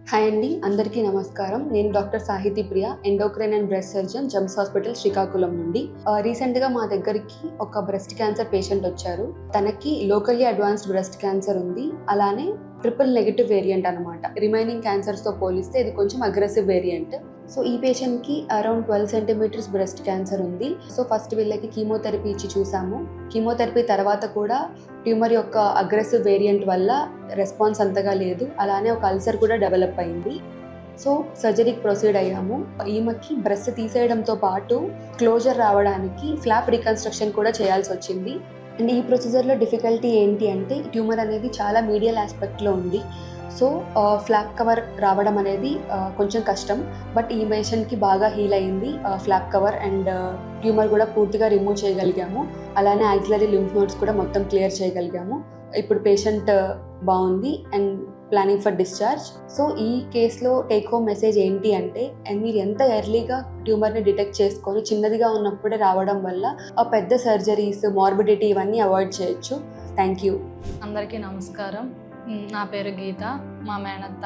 Hi అండి, అందరికీ నమస్కారం. నేను doctor Sahithi Priya, endocrine and breast surgeon, GEMS hospital Srikakulam నుండి. రీసెంట్గా మా దగ్గరికి ఒక బ్రెస్ట్ క్యాన్సర్ పేషెంట్ వచ్చారు. తనకి లోకల్లీ అడ్వాన్స్డ్ బ్రెస్ట్ క్యాన్సర్ ఉంది. అలానే ట్రిపుల్ నెగిటివ్ వేరియంట్ అనమాట. రిమైనింగ్ క్యాన్సర్స్తో పోలిస్తే ఇది కొంచెం అగ్రెసివ్ వేరియంట్. సో ఈ పేషెంట్కి అరౌండ్ 12 సెంటీమీటర్స్ బ్రెస్ట్ క్యాన్సర్ ఉంది. సో ఫస్ట్ వీళ్ళకి కీమోథెరపీ ఇచ్చి చూసాము. కీమోథెరపీ తర్వాత కూడా ట్యూమర్ యొక్క అగ్రెసివ్ వేరియంట్ వల్ల రెస్పాన్స్ అంతగా లేదు. అలానే ఒక అల్సర్ కూడా డెవలప్ అయింది. సో సర్జరీకి ప్రొసీడ్ అయ్యాము. ఈమెకి బ్రెస్ట్ తీసేయడంతో పాటు క్లోజర్ రావడానికి ఫ్లాప్ రీకన్స్ట్రక్షన్ కూడా చేయాల్సి వచ్చింది. అండ్ ఈ ప్రొసీజర్లో డిఫికల్టీ ఏంటి అంటే ట్యూమర్ అనేది చాలా మీడియల్ ఆస్పెక్ట్లో ఉంది. సో ఫ్లాప్ కవర్ రావడం అనేది కొంచెం కష్టం. బట్ ఈ పేషెంట్కి బాగా హీల్ అయింది ఫ్లాప్ కవర్. అండ్ ట్యూమర్ కూడా పూర్తిగా రిమూవ్ చేయగలిగాము. అలానే యాక్సిలరీ లింఫ్ నోడ్స్ కూడా మొత్తం క్లియర్ చేయగలిగాము. ఇప్పుడు పేషెంట్ బాగుంది and planning for discharge. So ఈ కేసులో టేక్ హోమ్ మెసేజ్ ఏంటి అంటే, అండ్ మీరు ఎంత ఎర్లీగా ట్యూమర్ని డిటెక్ట్ చేసుకొని చిన్నదిగా ఉన్నప్పుడే రావడం వల్ల ఆ పెద్ద సర్జరీస్, మార్బిడిటీ ఇవన్నీ అవాయిడ్ చేయొచ్చు. Thank you. అందరికీ నమస్కారం. నా పేరు గీత. మా మేనత్త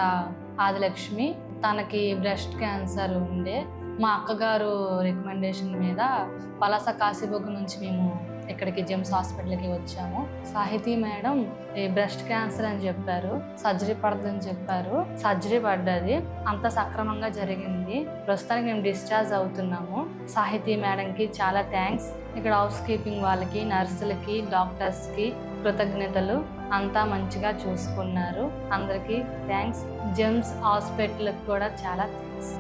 ఆదిలక్ష్మి. తనకి బ్రెస్ట్ క్యాన్సర్ ఉండే మా అక్కగారు రికమెండేషన్ మీద పలాస కాశీబొగ్గు నుంచి మేము ఇక్కడికి జెమ్స్ హాస్పిటల్కి వచ్చాము. సాహితీ మేడం ఈ బ్రెస్ట్ క్యాన్సర్ అని చెప్పారు, సర్జరీ పడుతుందని చెప్పారు. సర్జరీ పడ్డది, అంత సక్రమంగా జరిగింది. ప్రస్తుతానికి మేము డిశ్చార్జ్ అవుతున్నాము. సాహితీ మేడంకి చాలా థ్యాంక్స్. ఇక్కడ హౌస్ కీపింగ్ వాళ్ళకి, నర్సులకి, డాక్టర్స్కి కృతజ్ఞతలు. అంతా మంచిగా చూసుకున్నారు. అందరికీ థ్యాంక్స్. జెమ్స్ హాస్పిటల్కి కూడా చాలా థ్యాంక్స్.